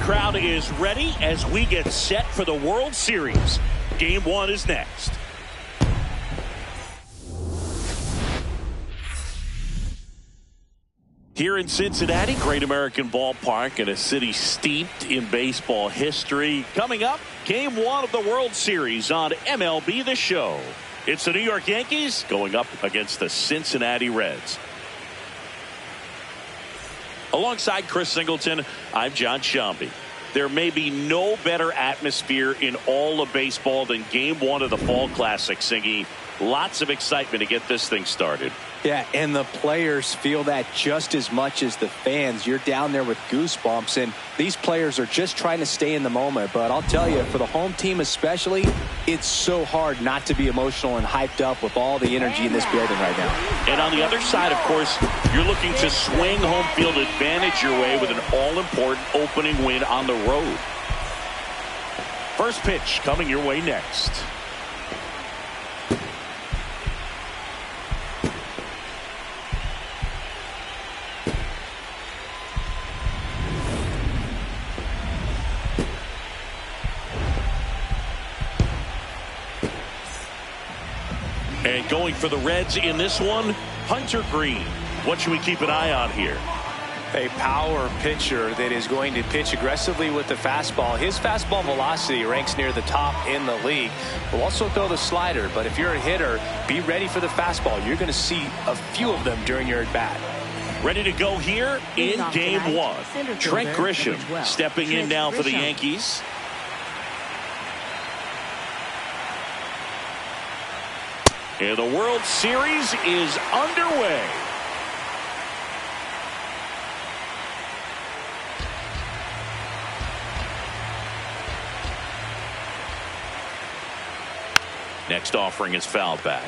crowd is ready as we get set for the World Series. Game 1 is next. Here in Cincinnati, great American ballpark in a city steeped in baseball history. Coming up, Game 1 of the World Series on MLB The Show. It's the New York Yankees going up against the Cincinnati Reds. Alongside Chris Singleton, I'm John Shambi. There may be no better atmosphere in all of baseball than Game 1 of the Fall Classic, Singy. Lots of excitement to get this thing started. Yeah, and the players feel that just as much as the fans. You're down there with goosebumps, and these players are just trying to stay in the moment. But I'll tell you, for the home team especially, it's so hard not to be emotional and hyped up with all the energy in this building right now. And on the other side, of course, you're looking to swing home field advantage your way with an all-important opening win on the road. First pitch coming your way next. And going for the Reds in this one, Hunter Green. What should we keep an eye on here? A power pitcher that is going to pitch aggressively with the fastball. His fastball velocity ranks near the top in the league. Will also throw the slider, but if you're a hitter, be ready for the fastball. You're going to see a few of them during your at-bat. Ready to go here in Game 1. Trent Grisham stepping in now for the Yankees. And the World Series is underway. Next offering is fouled back.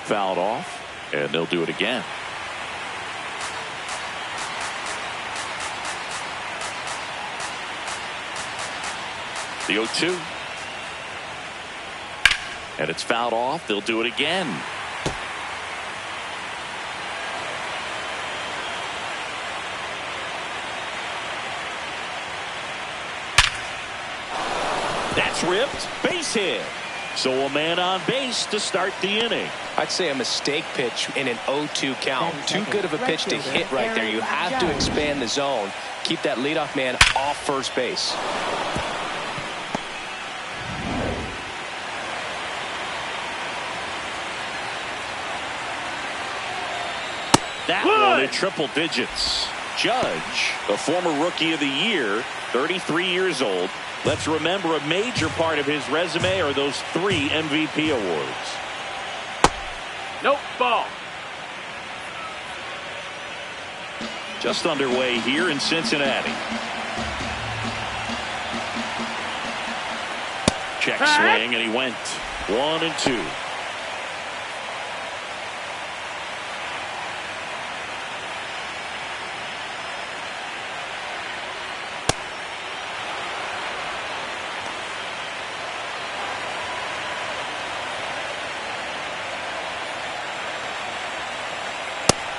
Fouled off, and they'll do it again. The 0-2. And it's fouled off. They'll do it again. That's ripped. Base hit. So a man on base to start the inning. I'd say a mistake pitch in an 0-2 count. Too good of a pitch to hit right there. You have to expand the zone. Keep that leadoff man off first base. That one in triple digits. Judge, a former Rookie of the Year, 33 years old. Let's remember a major part of his resume are those 3 MVP awards. Nope, ball. Just underway here in Cincinnati. Check swing, and he went 1-2.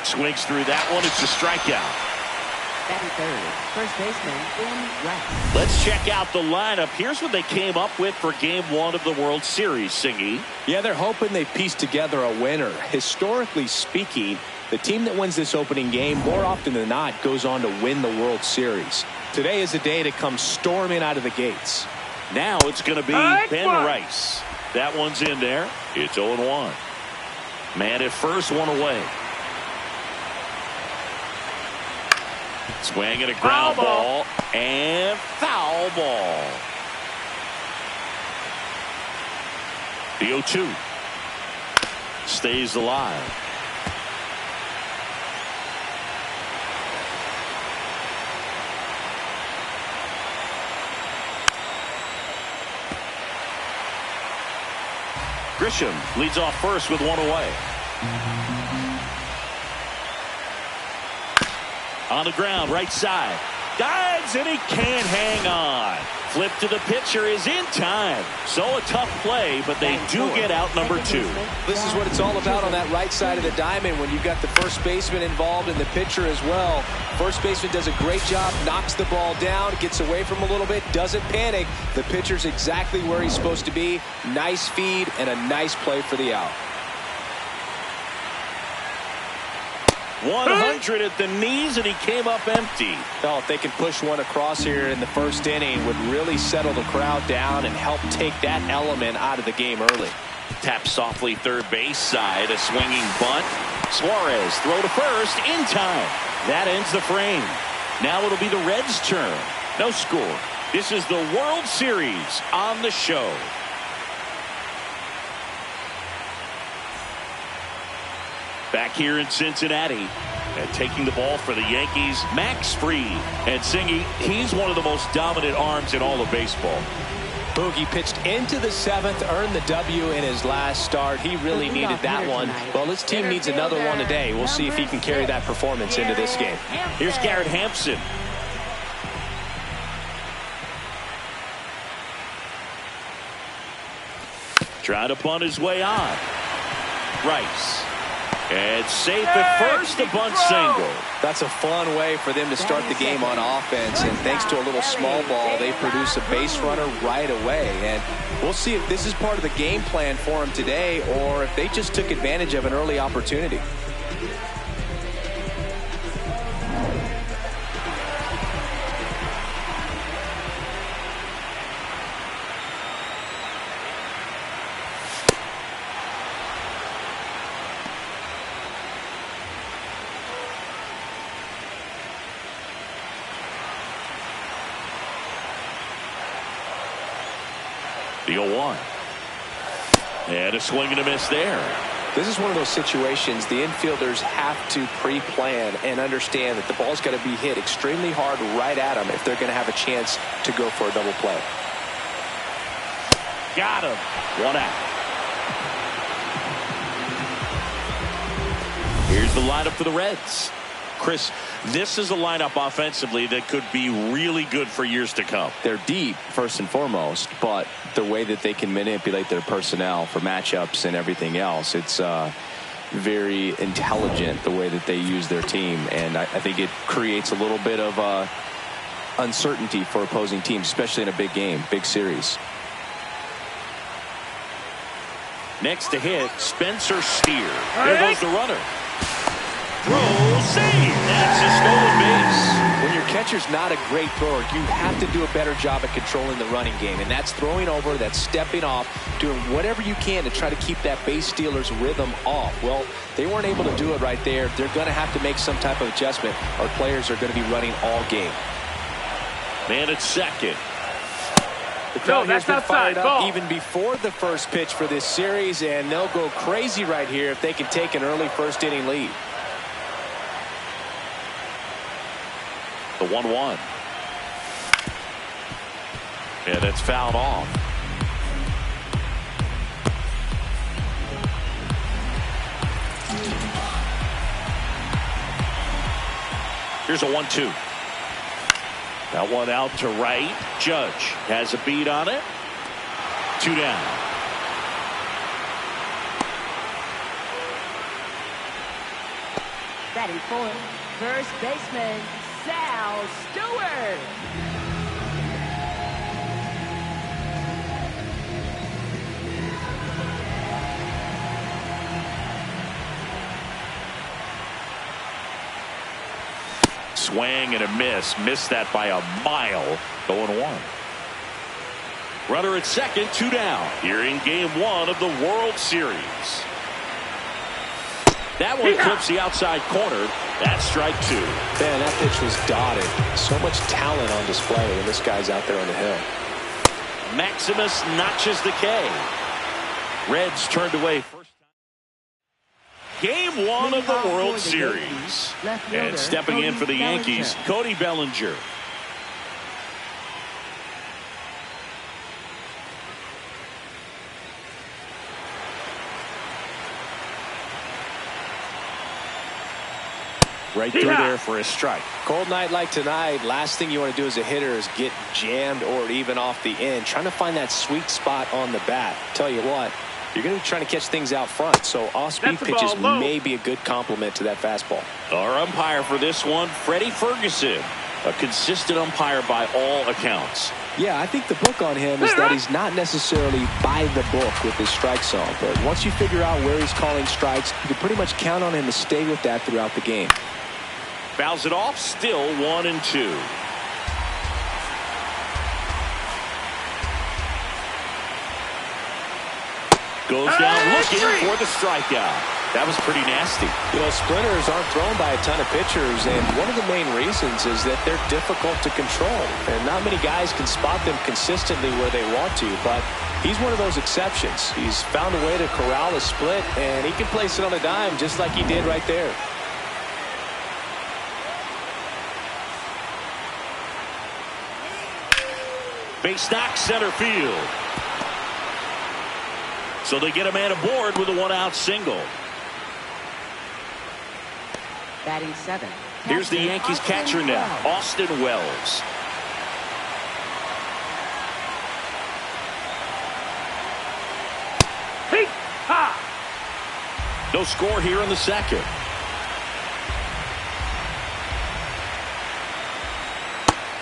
Swings through that one. It's a strikeout. Batting third, first baseman in right. Let's check out the lineup. Here's what they came up with for Game 1 of the World Series, Singy. Yeah, they're hoping they piece together a winner. Historically speaking, the team that wins this opening game more often than not goes on to win the World Series. Today is a day to come storming out of the gates. Now it's going to be Ben Rice. That one's in there. It's 0-1. Man at first, one away. Swing and a ground ball and foul ball. The 0-2 stays alive. Grisham leads off first with one away. On the ground, right side. Dives, and he can't hang on. Flip to the pitcher is in time. So a tough play, but they do get out number 2. This is what it's all about on that right side of the diamond when you've got the first baseman involved and the pitcher as well. First baseman does a great job, knocks the ball down, gets away from a little bit, doesn't panic. The pitcher's exactly where he's supposed to be. Nice feed and a nice play for the out. 100 at the knees, and he came up empty. Oh, if they can push one across here in the first inning, would really settle the crowd down and help take that element out of the game early. Tap softly third base side, a swinging bunt. Suarez throw to first in time. That ends the frame. Now it'll be the Reds' turn. No score. This is the World Series on the show. Back here in Cincinnati, and taking the ball for the Yankees, Max Fried. And Singy, he's one of the most dominant arms in all of baseball. Boogie pitched into the 7th, earned the W in his last start. He really needed that one. Well, his team needs another one today. We'll see if he can carry that performance into this game. Here's Garrett Hampson. Trying to punt his way on. Rice. And safe at first, a bunt single. That's a fun way for them to start the game on offense, and thanks to a little small ball, they produce a base runner right away. And we'll see if this is part of the game plan for them today or if they just took advantage of an early opportunity. The 0-1. And a swing and a miss there. This is one of those situations the infielders have to pre-plan and understand that the ball's got to be hit extremely hard right at them if they're going to have a chance to go for a double play. Got him. 1 out. Here's the lineup for the Reds. Chris, this is a lineup offensively that could be really good for years to come. They're deep, first and foremost, but the way that they can manipulate their personnel for matchups and everything else, it's very intelligent the way that they use their team. And I think it creates a little bit of uncertainty for opposing teams, especially in a big game, big series. Next to hit, Spencer Steer. There goes the runner. Throw, save. That's a stolen base. When your catcher's not a great thrower, you have to do a better job at controlling the running game. And that's throwing over, that's stepping off, doing whatever you can to try to keep that base stealer's rhythm off. Well, they weren't able to do it right there. They're going to have to make some type of adjustment. Our players are going to be running all game. Man at second. The crowd has been fired up even before the first pitch for this series, and they'll go crazy right here if they can take an early first inning lead. The 1-1. And it's fouled off. Here's a 1-2. That one out to right. Judge has a beat on it. 2 down. Batting for first baseman, Sal Stewart. Swing and a miss. Missed that by a mile. 0-1. Runner at second, 2 down. Here in game 1 of the World Series. That one clips the outside corner. That's strike 2. Man, that pitch was dotted. So much talent on display when this guy's out there on the hill. Maximus notches the K. Reds turned away first time. Game 1 of the World Series. And stepping in for the Yankees, Cody Bellinger. right through there for a strike. Cold night like tonight, last thing you want to do as a hitter is get jammed or even off the end. Trying to find that sweet spot on the bat. Tell you what, you're going to be trying to catch things out front, so off-speed pitches may be a good complement to that fastball. Our umpire for this one, Freddie Ferguson, a consistent umpire by all accounts. Yeah, I think the book on him is that he's not necessarily by the book with his strike zone, but once you figure out where he's calling strikes, you can pretty much count on him to stay with that throughout the game. Fouls it off, still 1-2. Goes down looking for the strikeout. That was pretty nasty. You know, splinters aren't thrown by a ton of pitchers, and one of the main reasons is that they're difficult to control. And not many guys can spot them consistently where they want to, but he's one of those exceptions. He's found a way to corral a split, and he can place it on a dime just like he did right there. Base knock center field. So they get a man aboard with a one-out single. Batting 7. Here's the Yankees catcher now, Austin Wells. No score here in the second.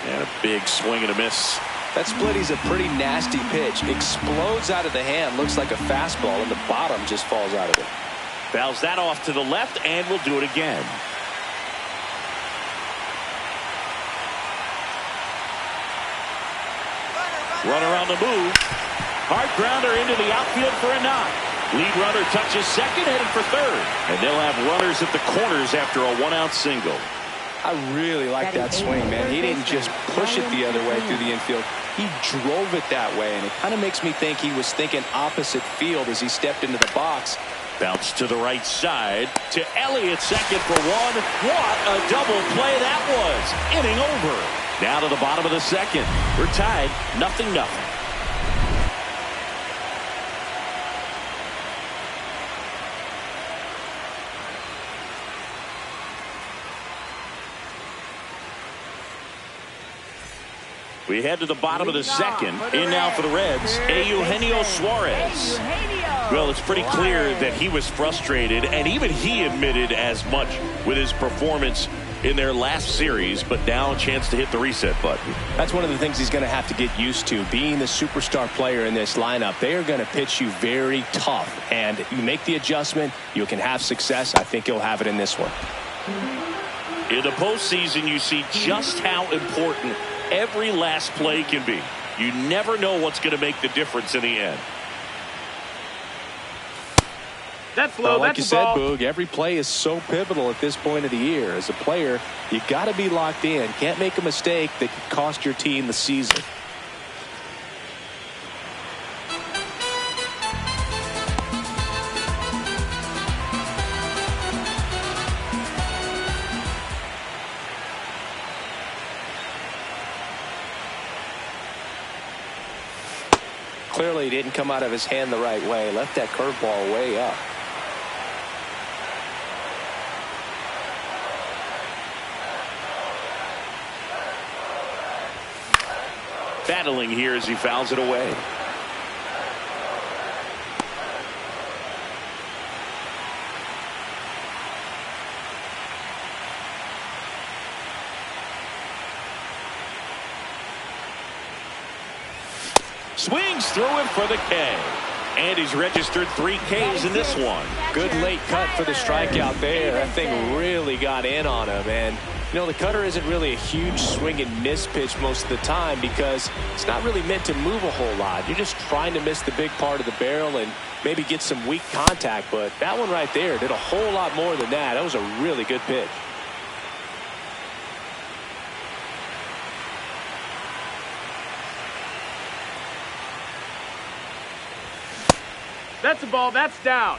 And a big swing and a miss. That splitty's a pretty nasty pitch. Explodes out of the hand. Looks like a fastball, and the bottom just falls out of it. Fouls that off to the left, and will do it again. Runner on the move. Hard grounder into the outfield for a knock. Lead runner touches second, headed for third. And they'll have runners at the corners after a one-out single. I really like that swing, man. He didn't just push it the other way through the infield. He drove it that way, and it kind of makes me think he was thinking opposite field as he stepped into the box. Bounce to the right side to Elly at second for one. What a double play that was. Inning over. Now to the bottom of the second. We're tied 0-0. We head to the bottom of the second. In now for the Reds, Eugenio Suarez. Well, it's pretty clear that he was frustrated, and even he admitted as much with his performance in their last series, but now a chance to hit the reset button. That's one of the things he's going to have to get used to. Being the superstar player in this lineup, they are going to pitch you very tough, and you make the adjustment, you can have success. I think he'll have it in this one. In the postseason, you see just how important every last play can be. You never know what's going to make the difference in the end. That's low. Like that's you said, ball. Boog, every play is so pivotal at this point of the year. As a player, you got to be locked in. Can't make a mistake that could cost your team the season. Clearly, it didn't come out of his hand the right way. Left that curveball way up. Battling here as he fouls it away. Swings through it for the K. And he's registered 3 Ks in this one. Good late cut for the strikeout there. That thing really got in on him. And, you know, the cutter isn't really a huge swing and miss pitch most of the time because it's not really meant to move a whole lot. You're just trying to miss the big part of the barrel and maybe get some weak contact. But that one right there did a whole lot more than that. That was a really good pitch. That's a ball. That's down.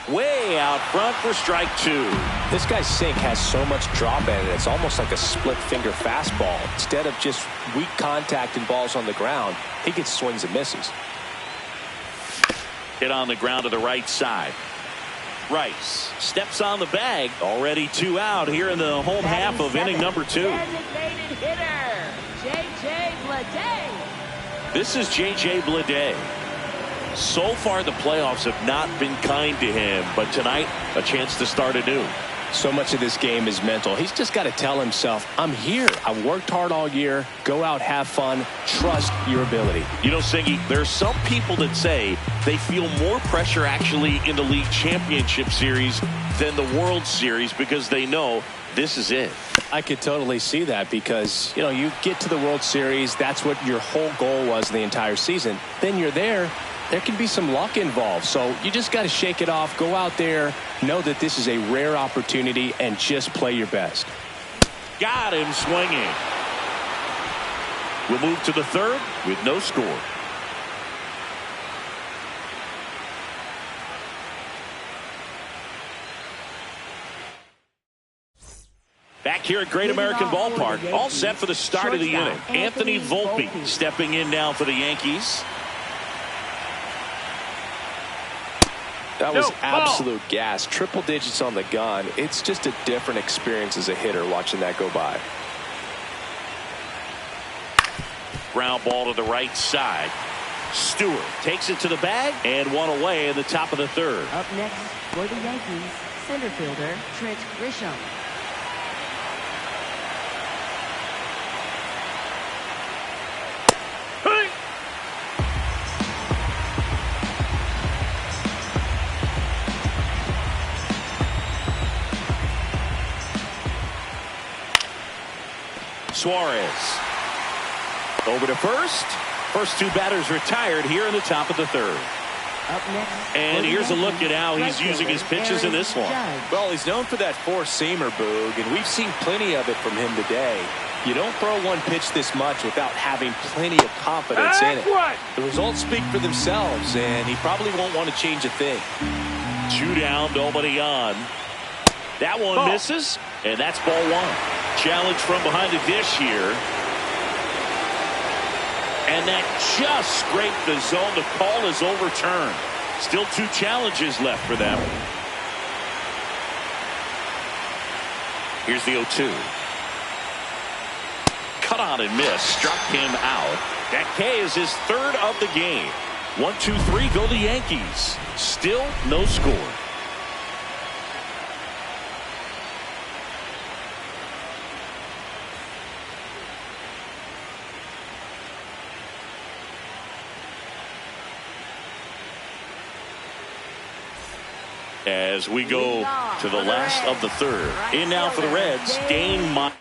Way out front for strike 2. This guy's sink has so much drop in it. It's almost like a split finger fastball. Instead of just weak contact and balls on the ground, he gets swings and misses. Hit on the ground to the right side. Rice steps on the bag. Already 2 out here in the home half of inning number 2. Designated hitter, J.J. Bleday. This is J.J. Bleday. So far, the playoffs have not been kind to him, but tonight, a chance to start anew. So much of this game is mental. He's just got to tell himself, I'm here. I've worked hard all year. Go out, have fun. Trust your ability. You know, Singy, there are some people that say they feel more pressure actually in the league championship series than the World Series because they know this is it. I could totally see that because, you know, you get to the World Series. That's what your whole goal was the entire season. Then you're there. There can be some luck involved, so you just got to shake it off, go out there, know that this is a rare opportunity, and just play your best. Got him swinging. We'll move to the 3rd with no score. Back here at Great American Ballpark, all set for the start of the inning. Anthony Volpe stepping in now for the Yankees. That was absolute gas. Triple digits on the gun. It's just a different experience as a hitter watching that go by. Ground ball to the right side. Stewart takes it to the bag and 1 away in the top of the 3rd. Up next for the Yankees, center fielder Trent Grisham. Suarez over to first. First 2 batters retired here in the top of the 3rd. Up next, and here's a look at how he's using his pitches in this one. Well, he's known for that 4-seamer, Boog, and we've seen plenty of it from him today. You don't throw one pitch this much without having plenty of confidence in it. The results speak for themselves, and he probably won't want to change a thing. 2 down, nobody on. That one misses, and that's ball 1. Challenge from behind the dish here. And that just scraped the zone. The call is overturned. Still 2 challenges left for them. Here's the 0-2. Cut on and miss. Struck him out. That K is his 3rd of the game. 1, 2, 3 go the Yankees. Still no score. As we go to the last of the 3rd. In now for the Reds, Dane Myers.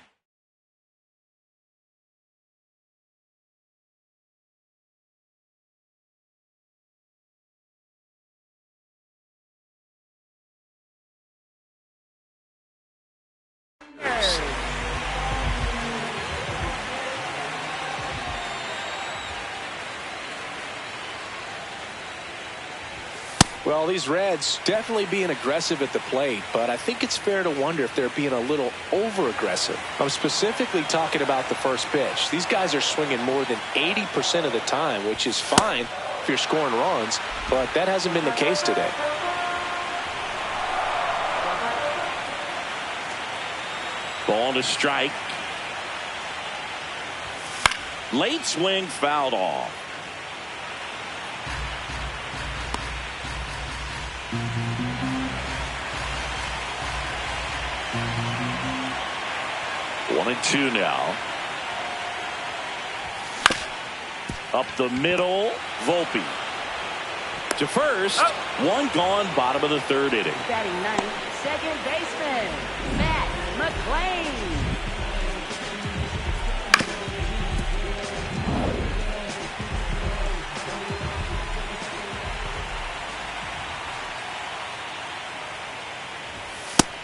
Well, these Reds definitely being aggressive at the plate, but I think it's fair to wonder if they're being a little over-aggressive. I'm specifically talking about the first pitch. These guys are swinging more than 80% of the time, which is fine if you're scoring runs, but that hasn't been the case today. Ball to strike. Late swing fouled off. One and 2 now. Up the middle, Volpe. To first, 1 gone, bottom of the 3rd inning. Batting 9th, second baseman, Matt McLean.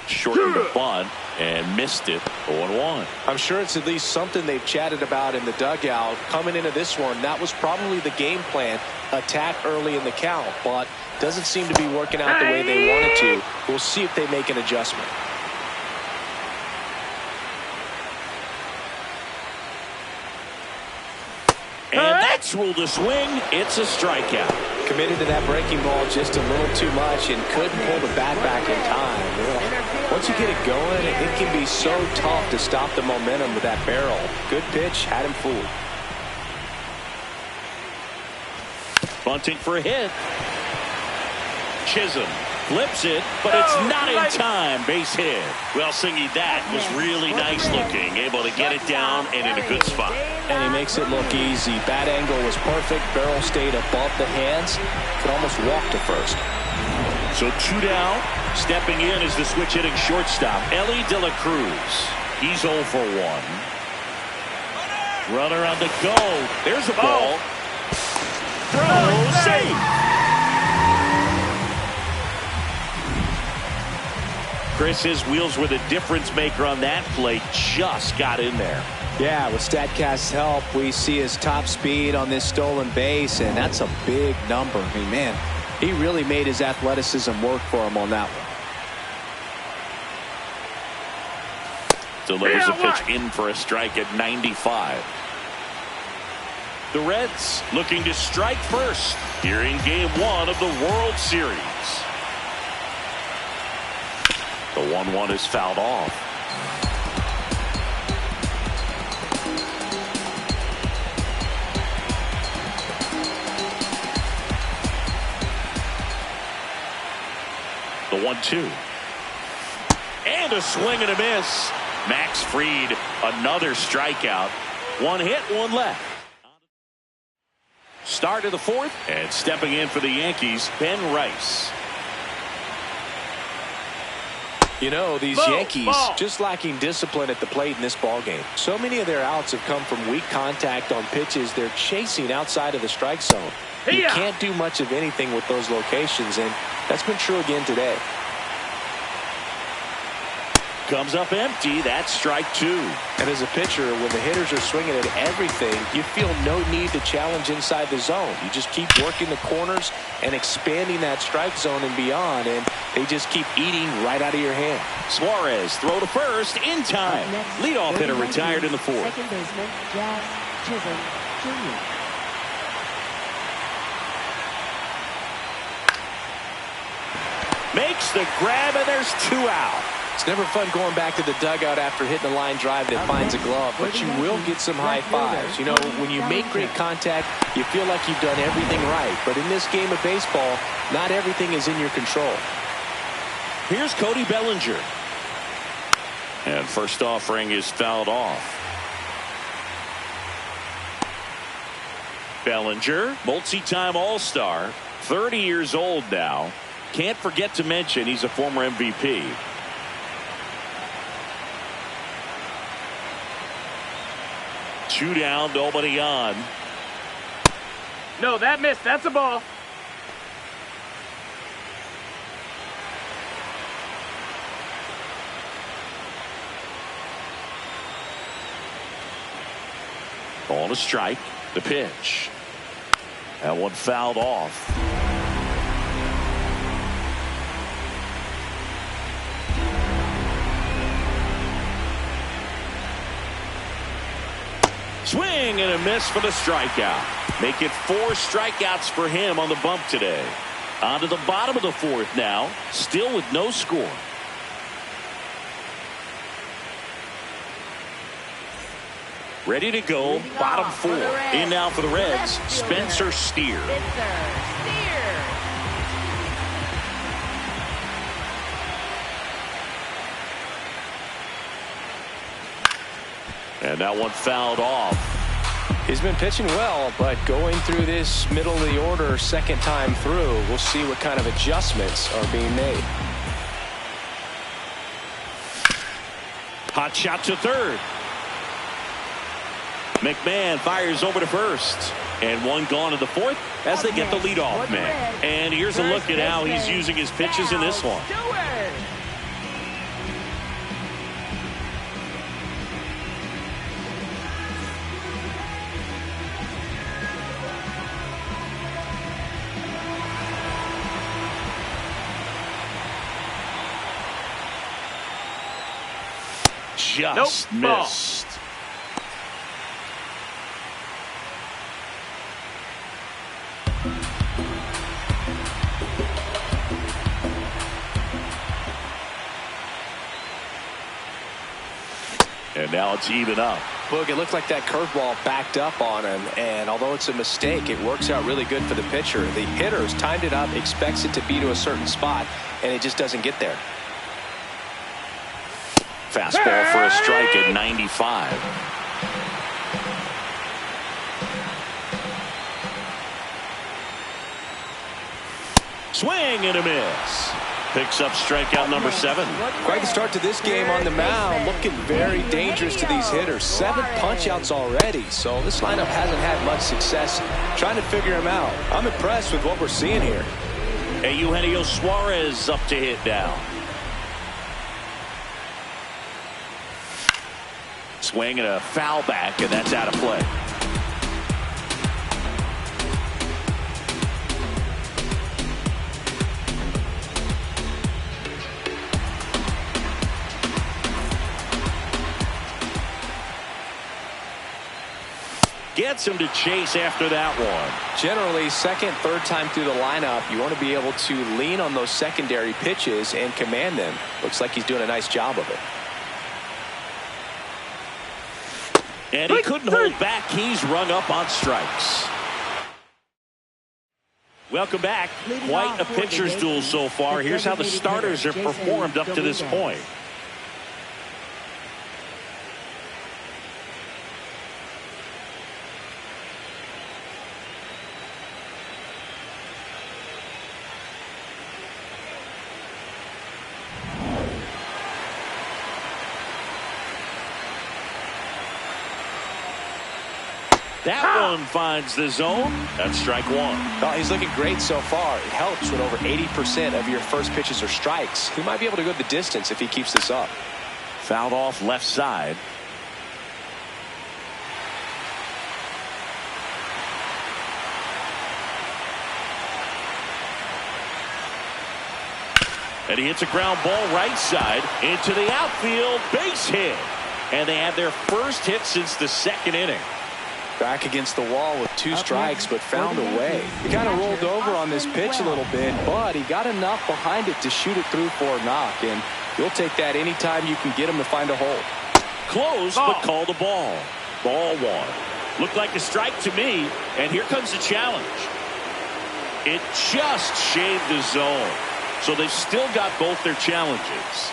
Short of the bunt. and missed it. 0-1. I'm sure it's at least something they've chatted about in the dugout. Coming into this one, that was probably the game plan. Attack early in the count, but doesn't seem to be working out the way they wanted to. We'll see if they make an adjustment. And that's ruled a swing. It's a strikeout. Committed to that breaking ball just a little too much and couldn't pull the bat back in time. Once you get it going, it can be so tough to stop the momentum with that barrel. Good pitch, had him fooled. Bunting for a hit. Chisholm flips it, but it's not in time. Base hit. Well, Singy, that was really nice looking. Able to get it down and in a good spot. And he makes it look easy. Bat angle was perfect. Barrel stayed above the hands. Could almost walk to first. So 2 down. Stepping in is the switch hitting shortstop, Elly de la Cruz. He's 0 for 1. Runner on the go. There's a ball. Throw, save. Chris, his wheels were the difference maker on that play. Just got in there. Yeah, with StatCast's help, we see his top speed on this stolen base, and that's a big number. I mean, man, he really made his athleticism work for him on that one. Delivers a pitch in for a strike at 95. The Reds looking to strike first here in Game 1 of the World Series. The 1-1 is fouled off. The 1-2. And a swing and a miss. Max Fried, another strikeout. 1 hit, 1 left. Start of the 4th, and stepping in for the Yankees, Ben Rice. You know, these Yankees just lacking discipline at the plate in this ballgame. So many of their outs have come from weak contact on pitches they're chasing outside of the strike zone. You can't do much of anything with those locations, and that's been true again today. Comes up empty. That's strike 2. And as a pitcher, when the hitters are swinging at everything, you feel no need to challenge inside the zone. You just keep working the corners and expanding that strike zone and beyond, and they just keep eating right out of your hand. Suarez throw to first in time. Leadoff hitter retired in the 4th. Second baseman, Jack Chisholm Jr. Makes the grab, and there's 2 out. It's never fun going back to the dugout after hitting a line drive that finds a glove, but you will get some high fives. You know, when you make great contact, you feel like you've done everything right. But in this game of baseball, not everything is in your control. Here's Cody Bellinger. And first offering is fouled off. Bellinger, multi-time All-Star, 30 years old now. Can't forget to mention he's a former MVP. Two down, nobody on. No, that missed. That's a ball. Ball to strike. The pitch. That one fouled off. Swing and a miss for the strikeout. Make it 4 strikeouts for him on the bump today. On to the bottom of the 4th now. Still with no score. Ready to go. Bottom 4. In now for the Reds, Spencer Steer. And that one fouled off. He's been pitching well, but going through this middle of the order second time through, we'll see what kind of adjustments are being made. Hot shot to third. McMahon fires over to first. And one gone in the 4th as they get the leadoff man. And here's a look at how he's using his pitches in this one. just missed. And now it's even up. Look, it looked like that curveball backed up on him, and although it's a mistake, it works out really good for the pitcher. The hitter's timed it up, expects it to be to a certain spot, and it just doesn't get there. Fastball for a strike at 95. Swing and a miss. Picks up strikeout number 7. Quite the start to this game on the mound. Looking very dangerous to these hitters. 7 punch-outs already. So this lineup hasn't had much success trying to figure him out. I'm impressed with what we're seeing here. And Eugenio Suarez up to hit now. Swing and a foul back, and that's out of play. Gets him to chase after that one. Generally, second, third time through the lineup, you want to be able to lean on those secondary pitches and command them. Looks like he's doing a nice job of it. And he couldn't hold back. He's rung up on strikes. Welcome back. Quite a pitcher's duel so far. Here's how the starters have performed up to this point. That one finds the zone. That's strike 1. Oh, he's looking great so far. It helps when over 80% of your first pitches are strikes. He might be able to go the distance if he keeps this up. Fouled off left side. And he hits a ground ball right side into the outfield. Base hit. And they had their first hit since the second inning. Back against the wall with 2 strikes, but found a way. He kind of rolled over on this pitch a little bit, but he got enough behind it to shoot it through for a knock, and you'll take that anytime you can get him to find a hole. Close, but called a ball. Ball 1. Looked like a strike to me, and here comes the challenge. It just shaved the zone, so they've still got both their challenges.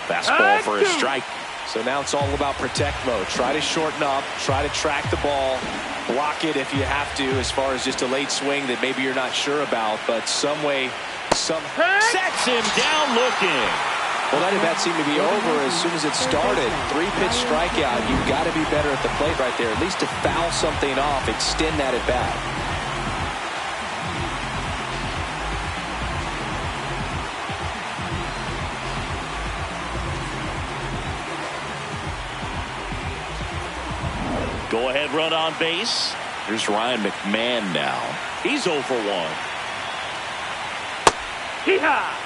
Fastball for a strike. So now it's all about protect mode. Try to shorten up, try to track the ball, block it if you have to, as far as just a late swing that maybe you're not sure about, but some way, sets him down looking. Well, that at-bat seemed to be over as soon as it started. 3-pitch strikeout. You've got to be better at the plate right there, at least to foul something off, extend that at-bat. Go ahead run on base. Here's Ryan McMahon now. He's 0 for 1. Hee-haw!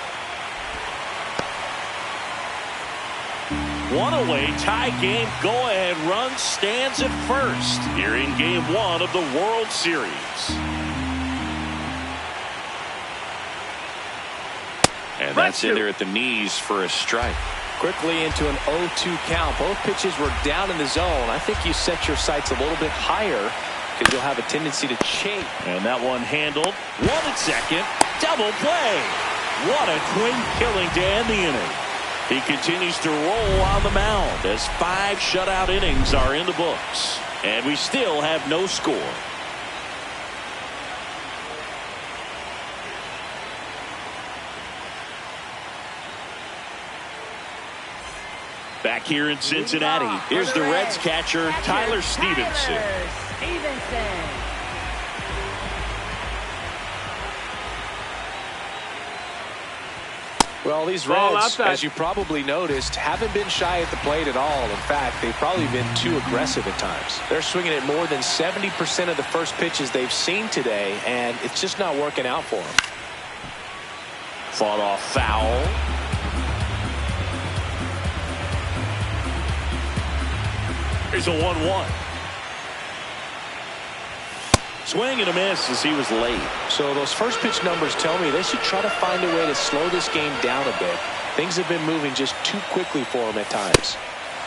One away, tie game, go ahead run stands at first here in game 1 of the World Series. And that's in there at the knees for a strike. Quickly into an 0-2 count. Both pitches were down in the zone. I think you set your sights a little bit higher because you'll have a tendency to chase. And that one handled. 1 at second. Double play. What a clean killing to end the inning. He continues to roll on the mound as 5 shutout innings are in the books. And we still have no score. Back here in Cincinnati, here's the Reds catcher, Tyler Stevenson. Well, these Reds, as you probably noticed, haven't been shy at the plate at all. In fact, they've probably been too aggressive at times. They're swinging at more than 70% of the first pitches they've seen today, and it's just not working out for them. Fought off foul. Here's a 1-1. Swing and a miss as he was late. So those first pitch numbers tell me they should try to find a way to slow this game down a bit. Things have been moving just too quickly for him at times.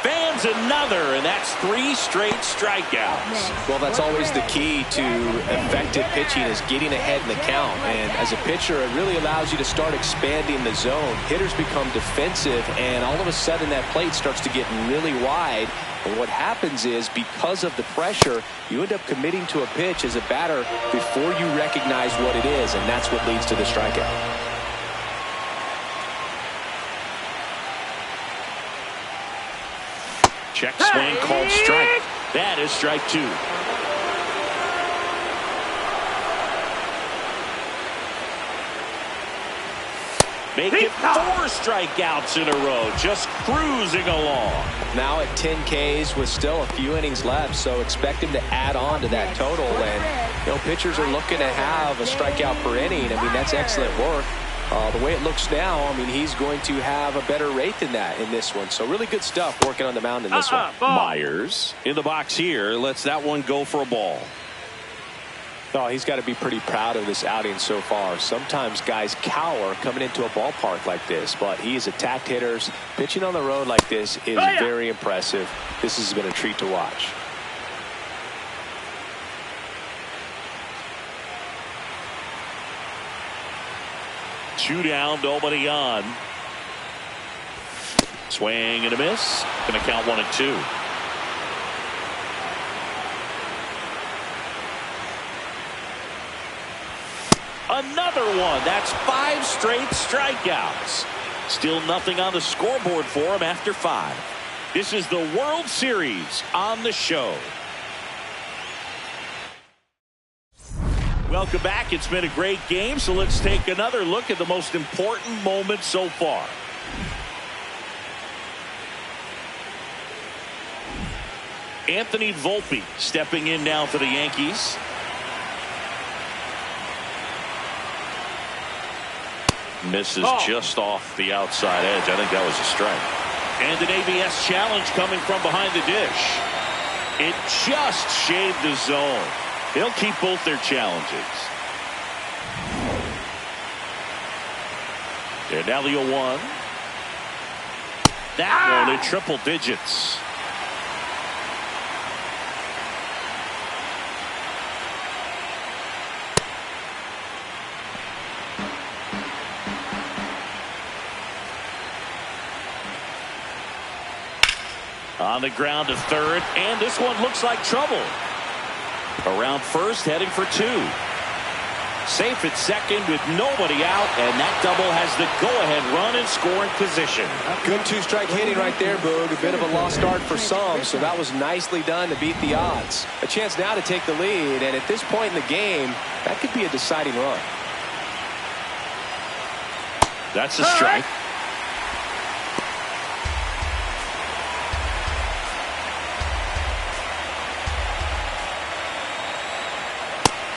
Fans another, and that's 3 straight strikeouts. Well, that's always the key to effective pitching, is getting ahead in the count. And as a pitcher, it really allows you to start expanding the zone. Hitters become defensive, and all of a sudden that plate starts to get really wide. And what happens is, because of the pressure, you end up committing to a pitch as a batter before you recognize what it is, and that's what leads to the strikeout. Check swing called strike. That is strike 2. Make it 4 strikeouts in a row, just cruising along. Now at 10 Ks with still a few innings left, so expect him to add on to that total. And, you know, pitchers are looking to have a strikeout per inning. I mean, that's excellent work. The way it looks now, I mean, he's going to have a better rate than that in this one. So really good stuff working on the mound in this one. Myers in the box here lets that one go for a ball. Oh, he's got to be pretty proud of this outing so far. Sometimes guys cower coming into a ballpark like this, but he has attacked hitters. Pitching on the road like this is very impressive. This has been a treat to watch. Two down, nobody on. Swing and a miss. Going to count 1-2. Another one. That's 5 straight strikeouts. Still nothing on the scoreboard for him after 5. This is the World Series on the show. Welcome back. It's been a great game, so let's take another look at the most important moment so far. Anthony Volpe stepping in now for the Yankees. Misses just off the outside edge. I think that was a strike. And an ABS challenge coming from behind the dish. It just shaved the zone. They'll keep both their challenges. There now the 0-1. That one in triple digits. On the ground to third, and this one looks like trouble. Around first, heading for 2. Safe at second with nobody out, and that double has the go-ahead run in scoring position. Good 2-strike hitting right there, Boog. A bit of a lost start for some, so that was nicely done to beat the odds. A chance now to take the lead, and at this point in the game, that could be a deciding run. That's a strike.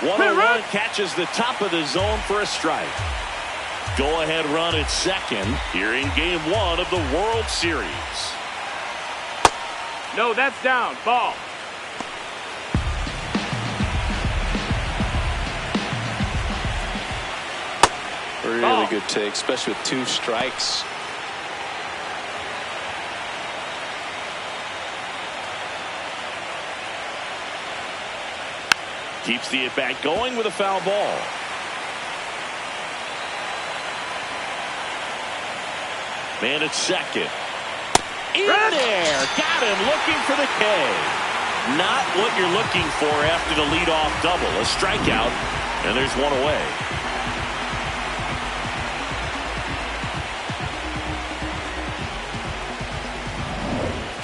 One catches the top of the zone for a strike. Go-ahead run at second here in Game 1 of the World Series. No, that's down. Ball. Really good take, especially with 2 strikes. Keeps the at-bat going with a foul ball. Man at second. In there. Got him looking for the K. Not what you're looking for after the leadoff double. A strikeout, and there's one away.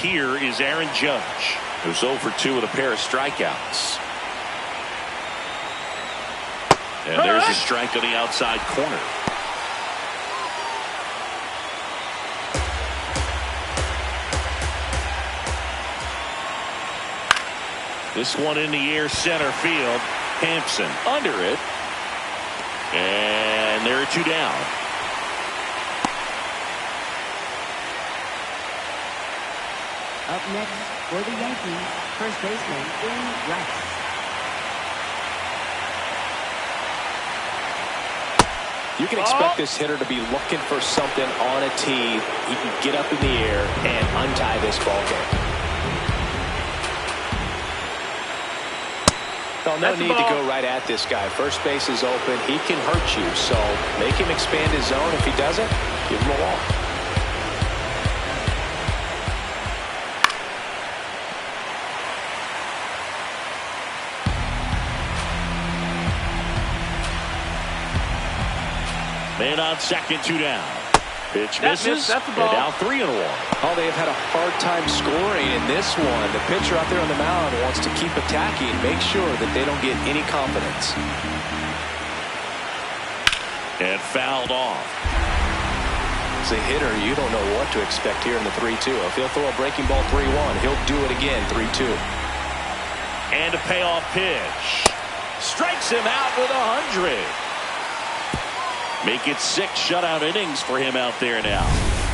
Here is Aaron Judge, who's 0 for 2 with a pair of strikeouts. And there's a strike on the outside corner. This one in the air, center field. Hampson under it. And there are 2 down. Up next for the Yankees, first baseman Elly. You can expect this hitter to be looking for something on a tee. He can get up in the air and untie this ball game. Well, no need to go right at this guy. First base is open. He can hurt you, so make him expand his zone. If he doesn't, give him a walk. Man on second, 2 down. Pitch misses. That's the ball. And now 3-1. Oh, they have had a hard time scoring in this one. The pitcher out there on the mound wants to keep attacking, make sure that they don't get any confidence. And fouled off. As a hitter, you don't know what to expect here in the 3-2. If he'll throw a breaking ball 3-1, he'll do it again 3-2. And a payoff pitch. Strikes him out with 100. Make it 6 shutout innings for him out there now.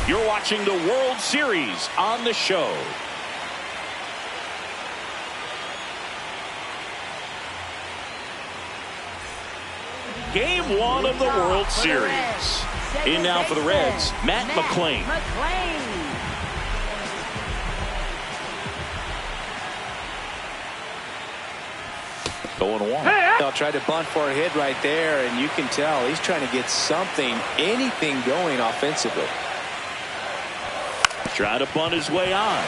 You're watching the World Series on the show. Game 1 of the World Series. In now for the Reds, Matt McClain. Going 1. They'll try to bunt for a hit right there, and you can tell he's trying to get something, anything going offensively. Trying to bunt his way on.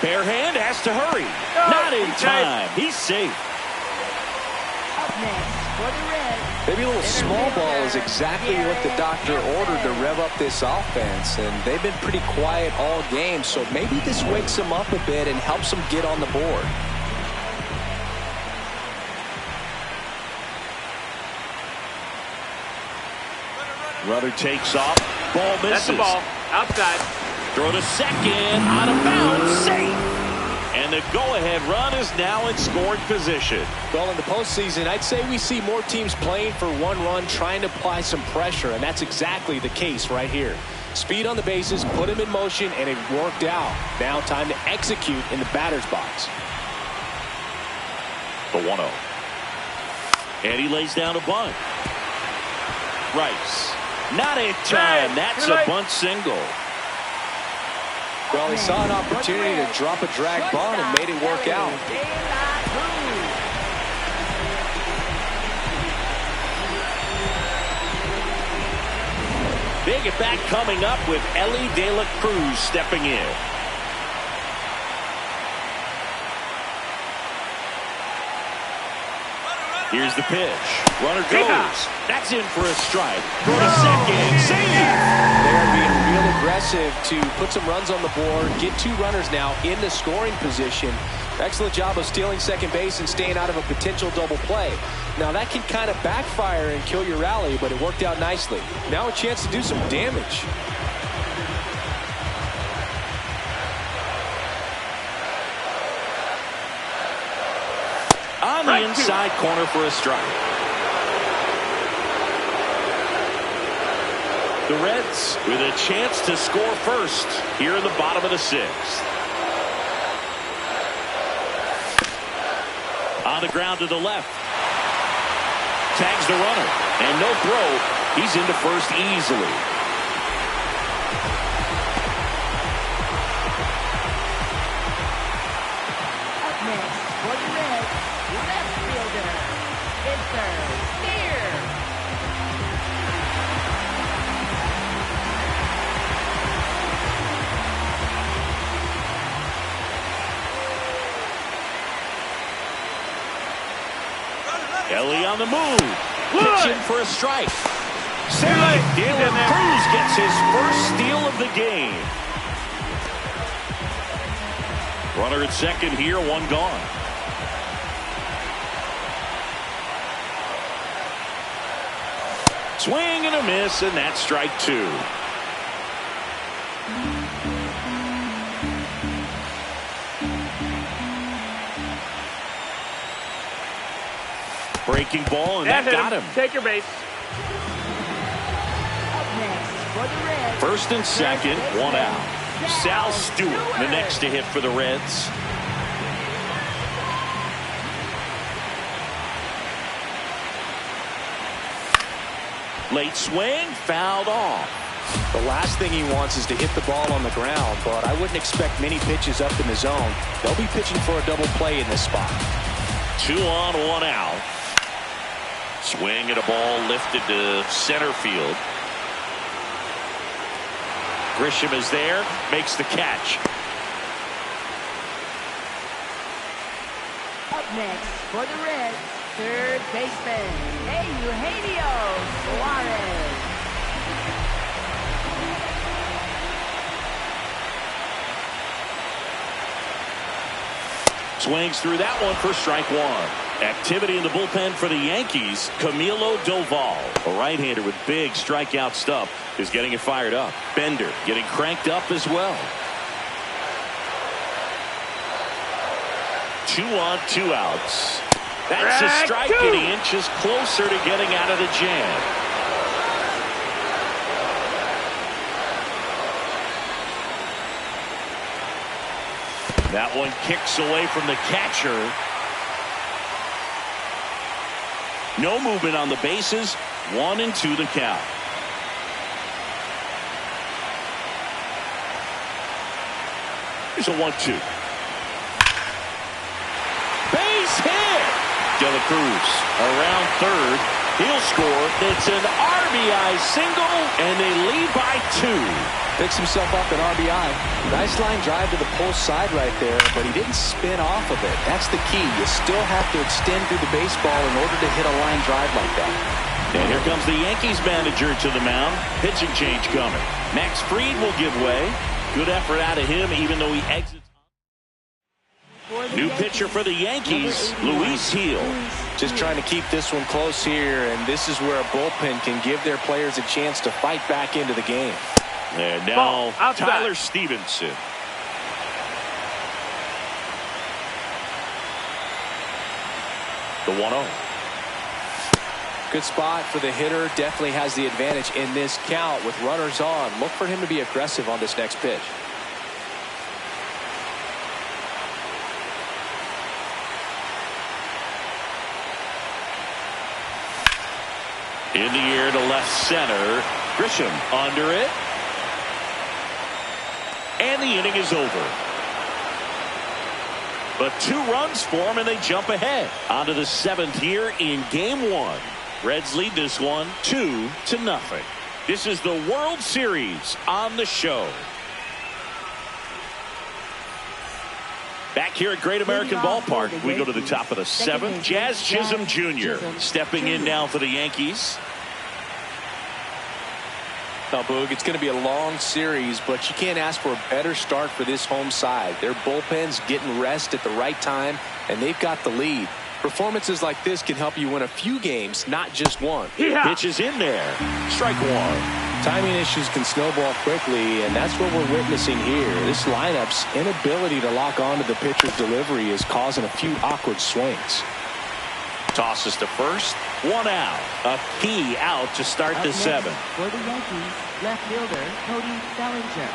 Bare hand has to hurry. Not in time. He's safe. Up next for the Reds. Maybe a little small ball is exactly what the doctor ordered to rev up this offense, and they've been pretty quiet all game, so maybe this wakes them up a bit and helps them get on the board. Runner takes off. Ball misses. That's the ball. Outside. Throw to second. Out of bounds. Safe. And the go-ahead run is now in scoring position. Well, in the postseason, I'd say we see more teams playing for one run, trying to apply some pressure, and that's exactly the case right here. Speed on the bases, put him in motion, and it worked out. Now time to execute in the batter's box. The 1-0. And he lays down a bunt. Rice. Not in time. That's a bunt single. Well, he saw an opportunity to drop a drag bunt and made it work out. Big at bat coming up with Elly De La Cruz stepping in. Here's the pitch. Runner goes. That's in for a strike. Throw to second. Save. They're being real aggressive to put some runs on the board. Get 2 runners now in the scoring position. Excellent job of stealing second base and staying out of a potential double play. Now that can kind of backfire and kill your rally, but it worked out nicely. Now a chance to do some damage. On the inside corner for a strike. The Reds with a chance to score first here in the bottom of the 6th. On the ground to the left. Tags the runner. And no throw. He's into first easily. Up next for the Reds, left fielder, Victor Steer. Elly on the move. Pitching for a strike. De La Cruz gets his first steal of the game. Runner at second here, 1 gone. Swing and a miss, and that's strike 2. Breaking ball, and that got him. Take your base. Up next for the Reds. First and second, one out. Sal Stewart, the next to hit for the Reds. Late swing, fouled off. The last thing he wants is to hit the ball on the ground, but I wouldn't expect many pitches up in the zone. They'll be pitching for a double play in this spot. 2 on, 1 out. Swing at a ball lifted to center field. Grisham is there, makes the catch. Up next for the Reds, third baseman, Eugenio Suarez. Swings through that one for strike one. Activity in the bullpen for the Yankees. Camilo Doval, a right-hander with big strikeout stuff, is getting it fired up. Bender getting cranked up as well. 2 on, 2 outs. That's a strike, and he inches closer to getting out of the jam. That one kicks away from the catcher. No movement on the bases. 1 and 2 the count. Here's a 1-2. Base hit. De La Cruz around third. He'll score. It's an RBI single, and they lead by 2. Picks himself up an RBI. Nice line drive to the pull side right there, but he didn't spin off of it. That's the key. You still have to extend through the baseball in order to hit a line drive like that. And here comes the Yankees manager to the mound. Pitching change coming. Max Fried will give way. Good effort out of him, even though he exits. New pitcher for the Yankees, Luis Gil. Just trying to keep this one close here, and this is where a bullpen can give their players a chance to fight back into the game. And now Tyler Stevenson. The 1-0. Good spot for the hitter. Definitely has the advantage in this count with runners on. Look for him to be aggressive on this next pitch. In the air to left center. Grisham under it. And the inning is over. But 2 runs for him, and they jump ahead. On to the 7th here in Game 1. Reds lead this one 2-0. This is the World Series on the show. Back here at Great American Ballpark, we go to the top of the 7th. Jazz Chisholm Jr. stepping in now for the Yankees. Now, Boog, it's going to be a long series, but you can't ask for a better start for this home side. Their bullpen's getting rest at the right time, and they've got the lead. Performances like this can help you win a few games, not just one. Pitch is in there. Strike one. Timing issues can snowball quickly, and that's what we're witnessing here. This lineup's inability to lock onto the pitcher's delivery is causing a few awkward swings. Tosses to first. 1 out. A key out to start the 7th. For the Yankees, left fielder Cody Bellinger.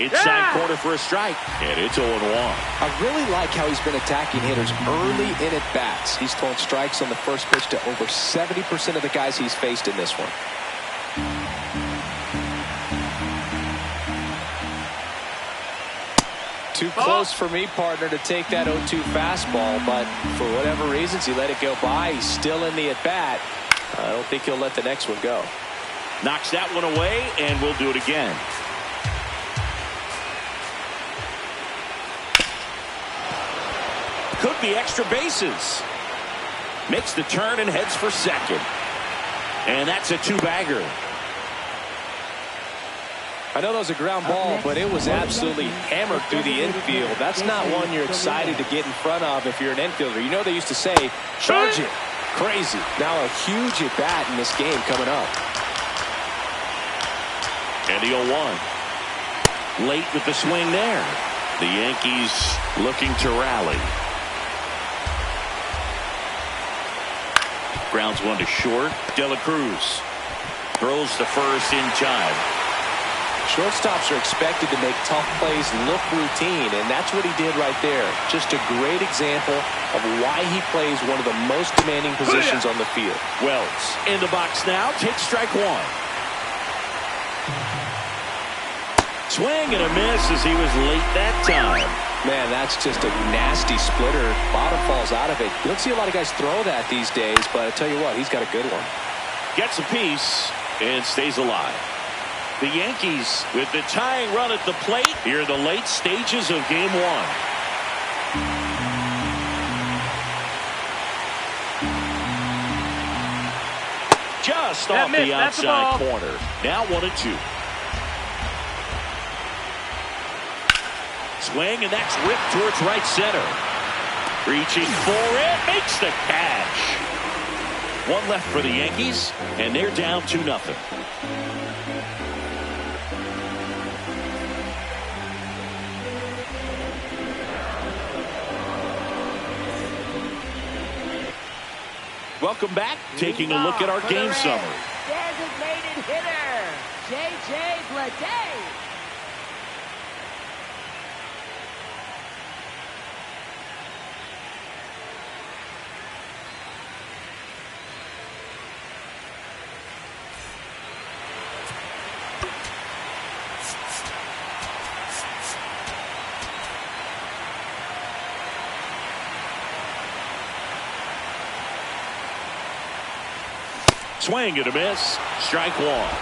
Inside corner for a strike. And it's 0-1. I really like how he's been attacking hitters early in at bats. He's thrown strikes on the first pitch to over 70% of the guys he's faced in this one. Too close for me, partner, to take that 0-2 fastball, but for whatever reasons, he let it go by. He's still in the at-bat. I don't think he'll let the next one go. Knocks that one away, and we'll do it again. Could be extra bases. Makes the turn and heads for second. And that's a 2-bagger. I know that was a ground ball, but it was absolutely hammered through the infield. That's not one you're excited to get in front of if you're an infielder. You know they used to say, charge it. Crazy. Now a huge at-bat in this game coming up. And the 0-1. Late with the swing there. The Yankees looking to rally. Grounds one to short. De La Cruz throws to first in time. Shortstops are expected to make tough plays look routine, and that's what he did right there. Just a great example of why he plays one of the most demanding positions on the field. Wells in the box now. Takes strike one. Swing and a miss as he was late that time. Man, that's just a nasty splitter. Bottom falls out of it. You don't see a lot of guys throw that these days, but I tell you what, he's got a good one. Gets a piece and stays alive. The Yankees with the tying run at the plate here in the late stages of game one. Just off the outside corner. Now 1-2. Swing, and that's ripped towards right center. Reaching for it, makes the catch. One left for the Yankees, and they're down 2-0. Welcome back. Taking a look at our game summary. Designated hitter, J.J. Bleday. Swing and a miss. Strike one.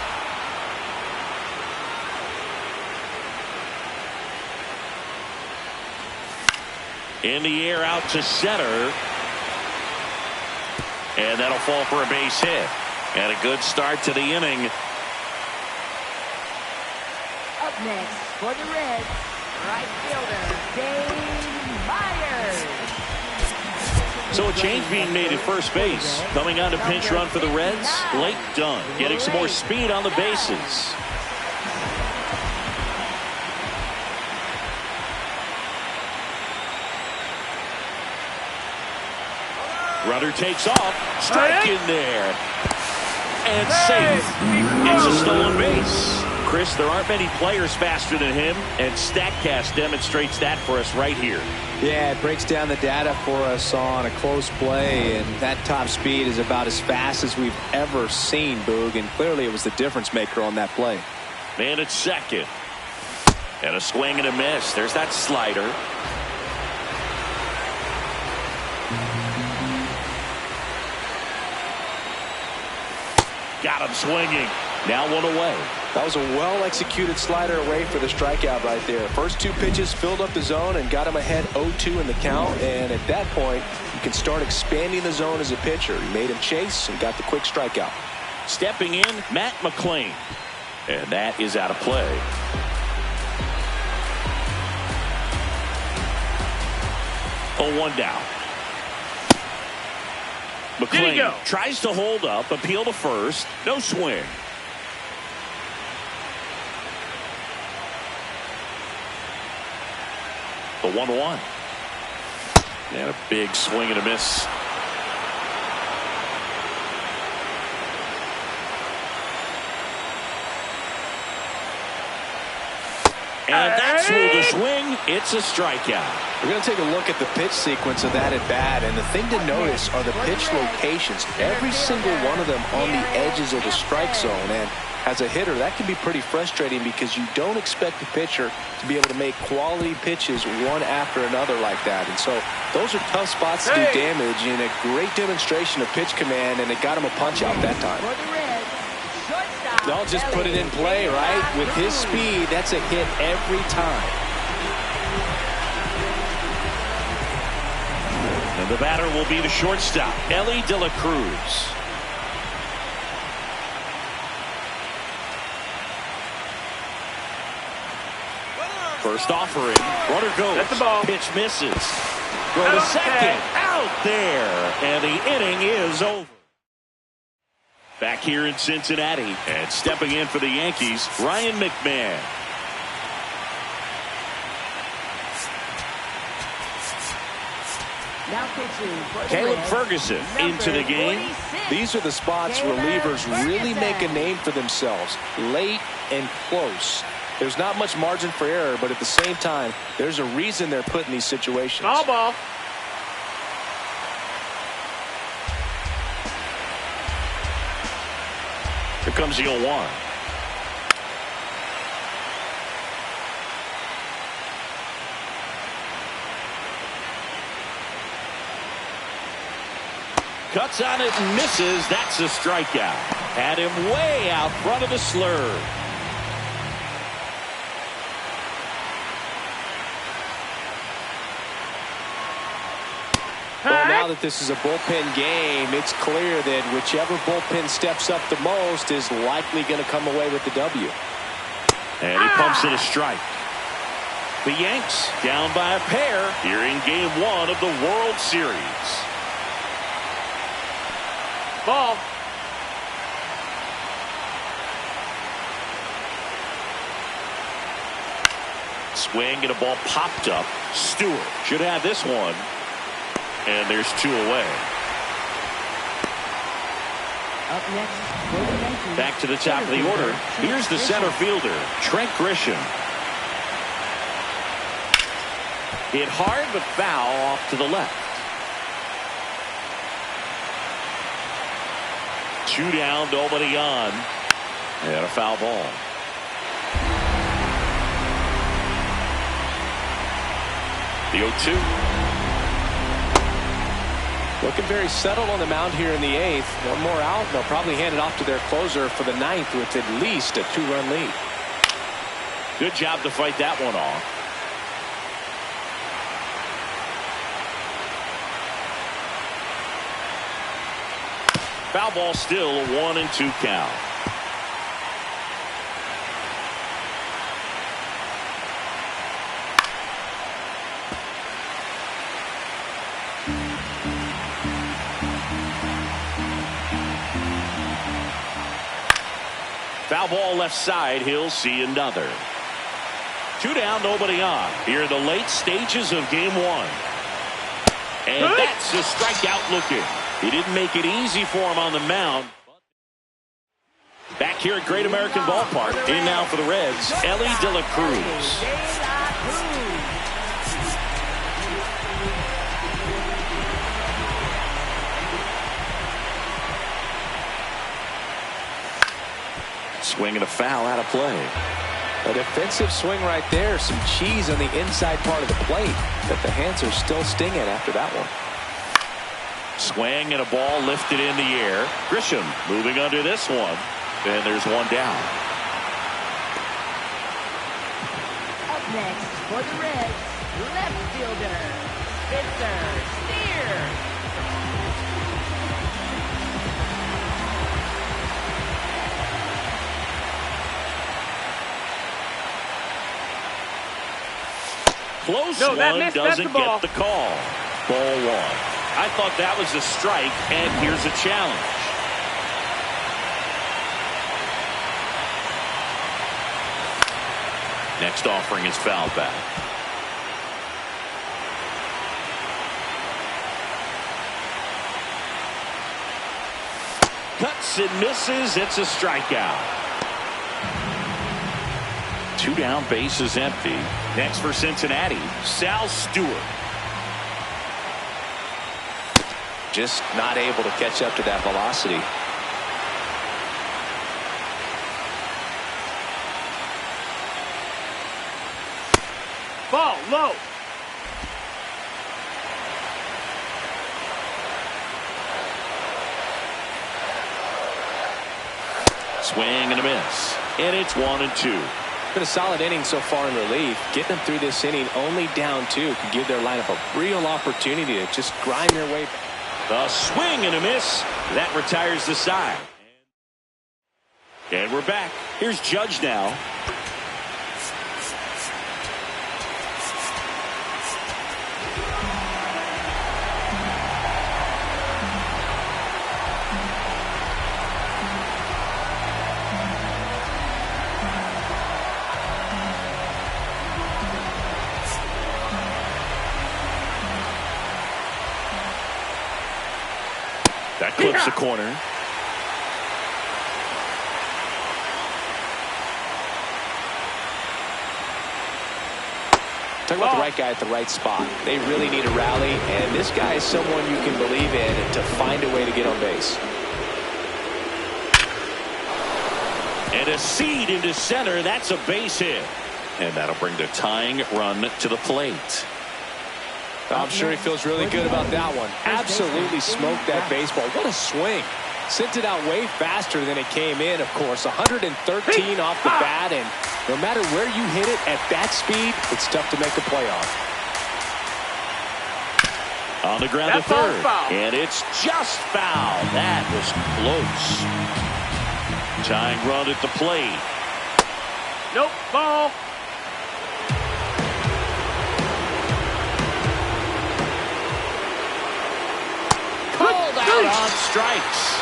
In the air out to center. And that'll fall for a base hit. And a good start to the inning. Up next for the Reds, right fielder, Dane Myers. So a change being made at first base. Coming on to pinch run for the Reds, Blake Dunn getting some more speed on the bases. Runner takes off, strike in there, and safe. It's a stolen base. Chris, there aren't many players faster than him, and StatCast demonstrates that for us right here. Yeah, it breaks down the data for us on a close play, and that top speed is about as fast as we've ever seen, Boog, and clearly it was the difference maker on that play. Man at second. And a swing and a miss. There's that slider. Got him swinging. Now one away. That was a well-executed slider away for the strikeout right there. First two pitches filled up the zone and got him ahead 0-2 in the count. And at that point, you can start expanding the zone as a pitcher. He made him chase and got the quick strikeout. Stepping in, Matt McClain. And that is out of play. Oh, one down. McClain tries to hold up, appeal to first. No swing. The 1-1. And a big swing and a miss. And that's through the swing. It's a strikeout. We're going to take a look at the pitch sequence of that at bat, and the thing to notice are the pitch locations. Every single one of them on the edges of the strike zone. And as a hitter, that can be pretty frustrating because you don't expect the pitcher to be able to make quality pitches one after another like that. And so those are tough spots to do damage, and a great demonstration of pitch command, and it got him a punch out that time. They'll just put it in play, right? With his speed, that's a hit every time. And the batter will be the shortstop, Elly De La Cruz. First offering, runner goes. That's the ball. Pitch misses. Go to second, out there, and the inning is over. Back here in Cincinnati, and stepping in for the Yankees, Ryan McMahon. Now pitching for the Caleb Reds, Ferguson into the game. 46. These are the spots Caleb relievers really make a Ferguson. name for themselves. Late and close. There's not much margin for error, but at the same time, there's a reason they're put in these situations. Foul ball. Here comes the 0-1. Cuts on it and misses. That's a strikeout. Had him way out front of the slurve. Well, now that this is a bullpen game, it's clear that whichever bullpen steps up the most is likely going to come away with the W. And he pumps it a strike. The Yanks down by a pair here in game 1 of the World Series. Ball. Swing and a ball popped up. Stewart should have this one. And there's 2 away. Up next for the Yankees. Back to the top of the order. Here's the center fielder, Trent Grisham. Hit hard but foul off to the left. 2 down, nobody on. And a foul ball. The 0-2. Looking very settled on the mound here in the 8th. One more out, and they'll probably hand it off to their closer for the 9th with at least a 2-run lead. Good job to fight that one off. Foul ball, still a 1-2 count. Foul ball left side. He'll see another. 2 down, nobody on. Here in the late stages of game 1. And that's a strikeout looking. He didn't make it easy for him on the mound. Back here at Great American Ballpark. In now for the Reds, Elly De La Cruz. Swing and a foul out of play. A defensive swing right there. Some cheese on the inside part of the plate. But the hands are still stinging after that one. Swing and a ball lifted in the air. Grisham moving under this one. And there's 1 down. Up next for the Reds, left fielder, Spencer Steer. Close No, that one, missed. That's doesn't the ball. get the call. Ball 1. I thought that was a strike, and here's a challenge. Next offering is fouled back. Cuts and misses. It's a strikeout. 2 down, base is empty. Next for Cincinnati, Sal Stewart. Just not able to catch up to that velocity. Ball low. Swing and a miss. And it's 1-2. Been a solid inning so far in relief. Getting them through this inning only down 2 could give their lineup a real opportunity to just grind their way back. A swing and a miss. That retires the side. And we're back. Here's Judge now. That clips the corner. Talk about the right guy at the right spot. They really need a rally, and this guy is someone you can believe in to find a way to get on base. And a seed into center. That's a base hit. And that'll bring the tying run to the plate. I'm sure he feels really good about that one. Absolutely smoked that baseball. What a swing. Sent it out way faster than it came in, of course. 113 off the bat, and no matter where you hit it at that speed, it's tough to make a play on. On the ground to third. And it's just foul. That was close. Tying run at the plate. Nope, ball. Called out on strikes.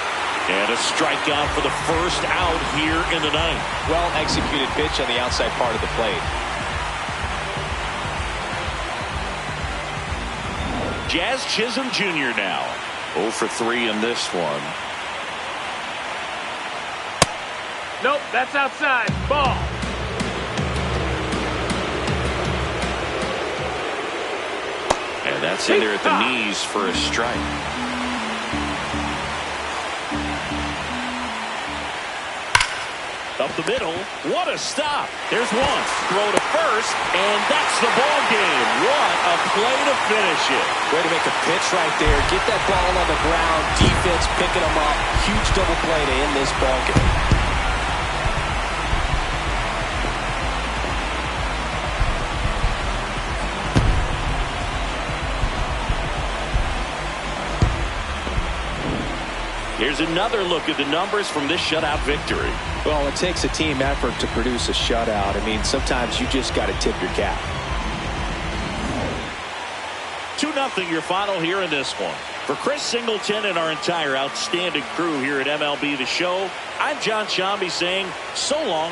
And a strikeout for the first out here in the ninth. Well executed pitch on the outside part of the plate. Jazz Chisholm Jr. now. 0 for 3 in this one. Nope, that's outside. Ball. And that's in there at the knees for a strike. Up the middle. What a stop. There's one. Throw to first, and that's the ball game. What a play to finish it. Way to make a pitch right there. Get that ball on the ground. Defense picking them up. Huge double play to end this ball game. Here's another look at the numbers from this shutout victory. Well, it takes a team effort to produce a shutout. I mean, sometimes you just got to tip your cap. 2-0 your final here in this one. For Chris Singleton and our entire outstanding crew here at MLB The Show, I'm John Shambi saying so long